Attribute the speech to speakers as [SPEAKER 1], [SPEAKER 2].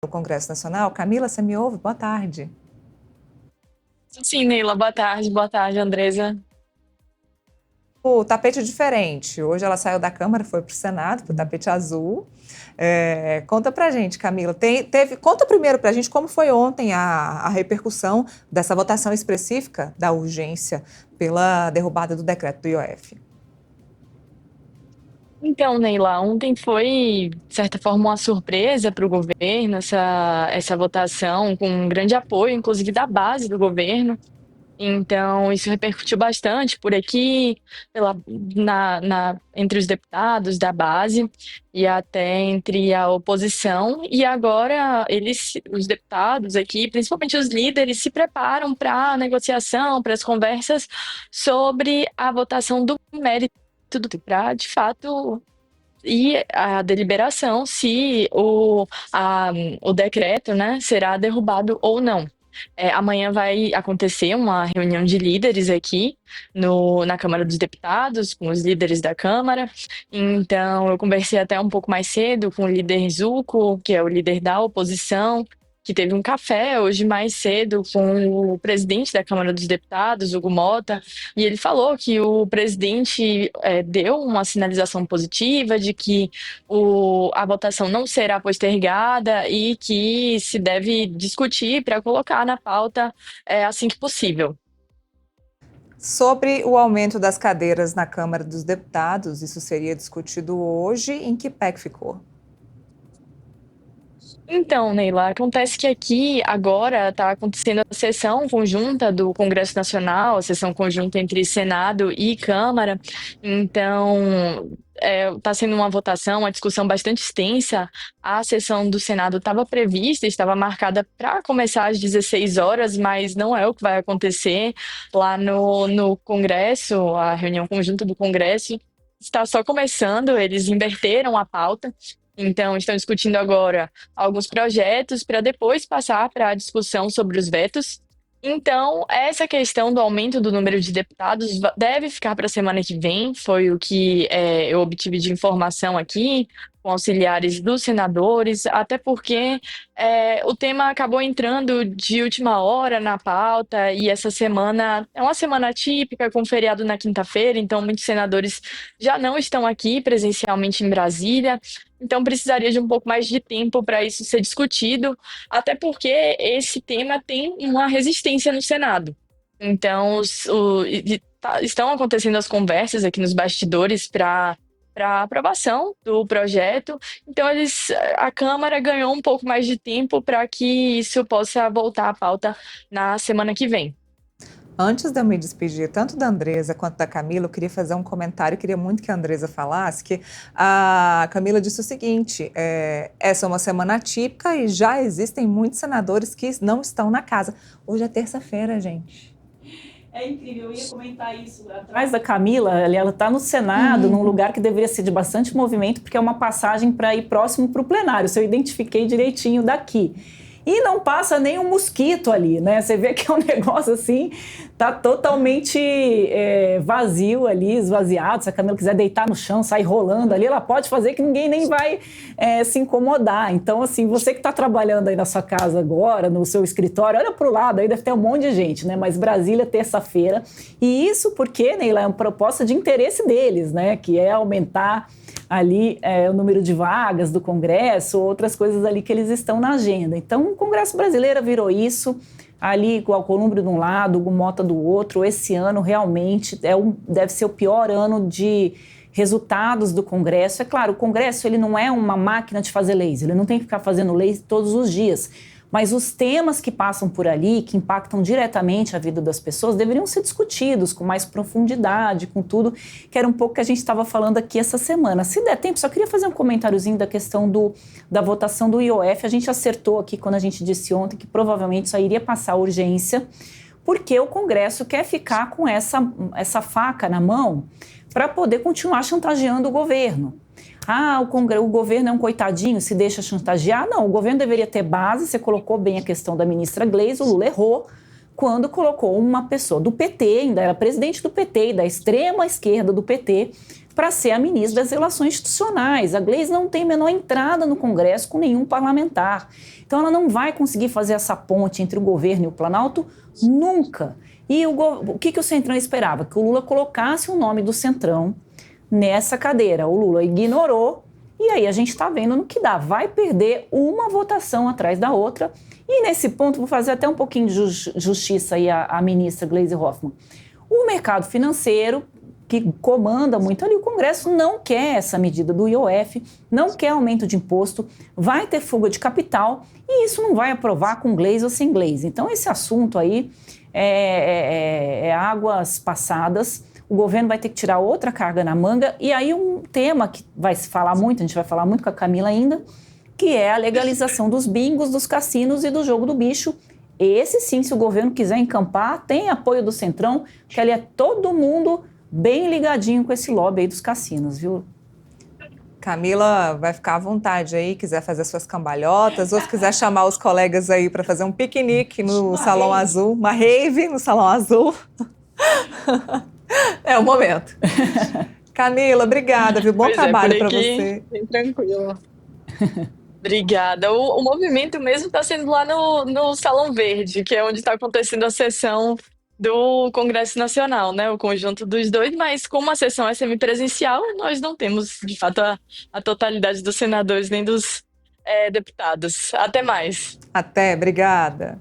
[SPEAKER 1] do Congresso Nacional. Camila, você me ouve? Boa tarde.
[SPEAKER 2] Sim, Neila, boa tarde, Andresa.
[SPEAKER 1] O tapete é diferente. Hoje ela saiu da Câmara, foi para o Senado, para o tapete azul. Conta pra gente, Camila. Conta primeiro pra gente como foi ontem a repercussão dessa votação específica da urgência pela derrubada do decreto do IOF.
[SPEAKER 2] Então, Neila, ontem foi, de certa forma, uma surpresa para o governo, essa votação, com um grande apoio, inclusive da base do governo. Então, isso repercutiu bastante por aqui, entre os deputados da base e até entre a oposição. E agora, os deputados aqui, principalmente os líderes, se preparam para a negociação, para as conversas sobre a votação do mérito para, de fato, e a deliberação se o decreto, né, será derrubado ou não. Amanhã vai acontecer uma reunião de líderes aqui na Câmara dos Deputados, com os líderes da Câmara. Então, eu conversei até um pouco mais cedo com o líder Zucco, que é o líder da oposição, que teve um café hoje mais cedo com o presidente da Câmara dos Deputados, Hugo Mota, e ele falou que o presidente deu uma sinalização positiva de que a votação não será postergada e que se deve discutir para colocar na pauta assim que possível.
[SPEAKER 1] Sobre o aumento das cadeiras na Câmara dos Deputados, isso seria discutido hoje. Em que pé que ficou?
[SPEAKER 2] Então, Neila, acontece que aqui agora está acontecendo a sessão conjunta do Congresso Nacional, a sessão conjunta entre Senado e Câmara. Então, está sendo uma votação, uma discussão bastante extensa. A sessão do Senado estava prevista, estava marcada para começar às 16 horas, mas não é o que vai acontecer lá no Congresso, a reunião conjunta do Congresso. Está só começando, eles inverteram a pauta. Então, estão discutindo agora alguns projetos para depois passar para a discussão sobre os vetos. Então, essa questão do aumento do número de deputados deve ficar para a semana que vem, foi o que eu obtive de informação aqui, com auxiliares dos senadores, até porque o tema acabou entrando de última hora na pauta, e essa semana é uma semana típica, com feriado na quinta-feira, então muitos senadores já não estão aqui presencialmente em Brasília. Então, precisaria de um pouco mais de tempo para isso ser discutido, até porque esse tema tem uma resistência no Senado. Então, estão acontecendo as conversas aqui nos bastidores para aprovação do projeto. Então, a Câmara ganhou um pouco mais de tempo para que isso possa voltar à pauta na semana que vem.
[SPEAKER 1] Antes de eu me despedir, tanto da Andresa quanto da Camila, eu queria fazer um comentário, queria muito que a Andresa falasse, que a Camila disse o seguinte, essa é uma semana atípica e já existem muitos senadores que não estão na casa. Hoje é terça-feira, gente.
[SPEAKER 3] É incrível, eu ia comentar isso atrás da Camila, ela está no Senado, num lugar que deveria ser de bastante movimento, porque é uma passagem para ir próximo para o plenário, se eu identifiquei direitinho daqui. E não passa nem um mosquito ali, né? Você vê que é um negócio assim, tá totalmente vazio ali, esvaziado. Se a Camila quiser deitar no chão, sair rolando ali, ela pode fazer que ninguém nem vai se incomodar. Então, assim, você que está trabalhando aí na sua casa agora, no seu escritório, olha para o lado, aí deve ter um monte de gente, né? Mas Brasília, terça-feira. E isso porque, Neila, é uma proposta de interesse deles, né? Que é aumentar ali o número de vagas do Congresso, outras coisas ali que eles estão na agenda. Então, o Congresso brasileiro virou isso, ali com o Alcolumbre de um lado, o Mota do outro. Esse ano realmente deve ser o pior ano de resultados do Congresso. É claro, o Congresso ele não é uma máquina de fazer leis, ele não tem que ficar fazendo leis todos os dias. Mas os temas que passam por ali, que impactam diretamente a vida das pessoas, deveriam ser discutidos com mais profundidade, com tudo, que era um pouco que a gente estava falando aqui essa semana. Se der tempo, só queria fazer um comentáriozinho da questão da votação do IOF. A gente acertou aqui quando a gente disse ontem que provavelmente só iria passar a urgência, porque o Congresso quer ficar com essa faca na mão para poder continuar chantageando o governo. O governo é um coitadinho, se deixa chantagear. Não, o governo deveria ter base. Você colocou bem a questão da ministra Gleisi, o Lula errou quando colocou uma pessoa do PT, ainda era presidente do PT e da extrema esquerda do PT, para ser a ministra das Relações Institucionais. A Gleisi não tem a menor entrada no Congresso com nenhum parlamentar. Então ela não vai conseguir fazer essa ponte entre o governo e o Planalto nunca. E o que o Centrão esperava? Que o Lula colocasse o nome do Centrão nessa cadeira. O Lula ignorou e aí a gente está vendo no que dá. Vai perder uma votação atrás da outra. E nesse ponto, vou fazer até um pouquinho de justiça aí à ministra Gleisi Hoffmann. O mercado financeiro, que comanda muito ali o Congresso, não quer essa medida do IOF, não quer aumento de imposto, vai ter fuga de capital e isso não vai aprovar com Gleisi ou sem Gleisi. Então esse assunto aí é águas passadas, o governo vai ter que tirar outra carga na manga e aí um tema que vai se falar muito, a gente vai falar muito com a Camila ainda, que é a legalização dos bingos, dos cassinos e do jogo do bicho. Esse sim, se o governo quiser encampar, tem apoio do Centrão, que ali é todo mundo bem ligadinho com esse lobby aí dos cassinos, viu?
[SPEAKER 1] Camila vai ficar à vontade aí, quiser fazer suas cambalhotas, ou se quiser chamar os colegas aí para fazer um piquenique no Salão Azul, uma rave no Salão Azul. É o momento. Camila, obrigada, viu? Bom trabalho para você.
[SPEAKER 2] Bem tranquilo. Obrigada. O movimento mesmo está sendo lá no Salão Verde, que é onde está acontecendo a sessão do Congresso Nacional, né? O conjunto dos dois, mas como a sessão é semipresencial, nós não temos, de fato, a totalidade dos senadores nem dos deputados. Até mais.
[SPEAKER 1] Até, obrigada.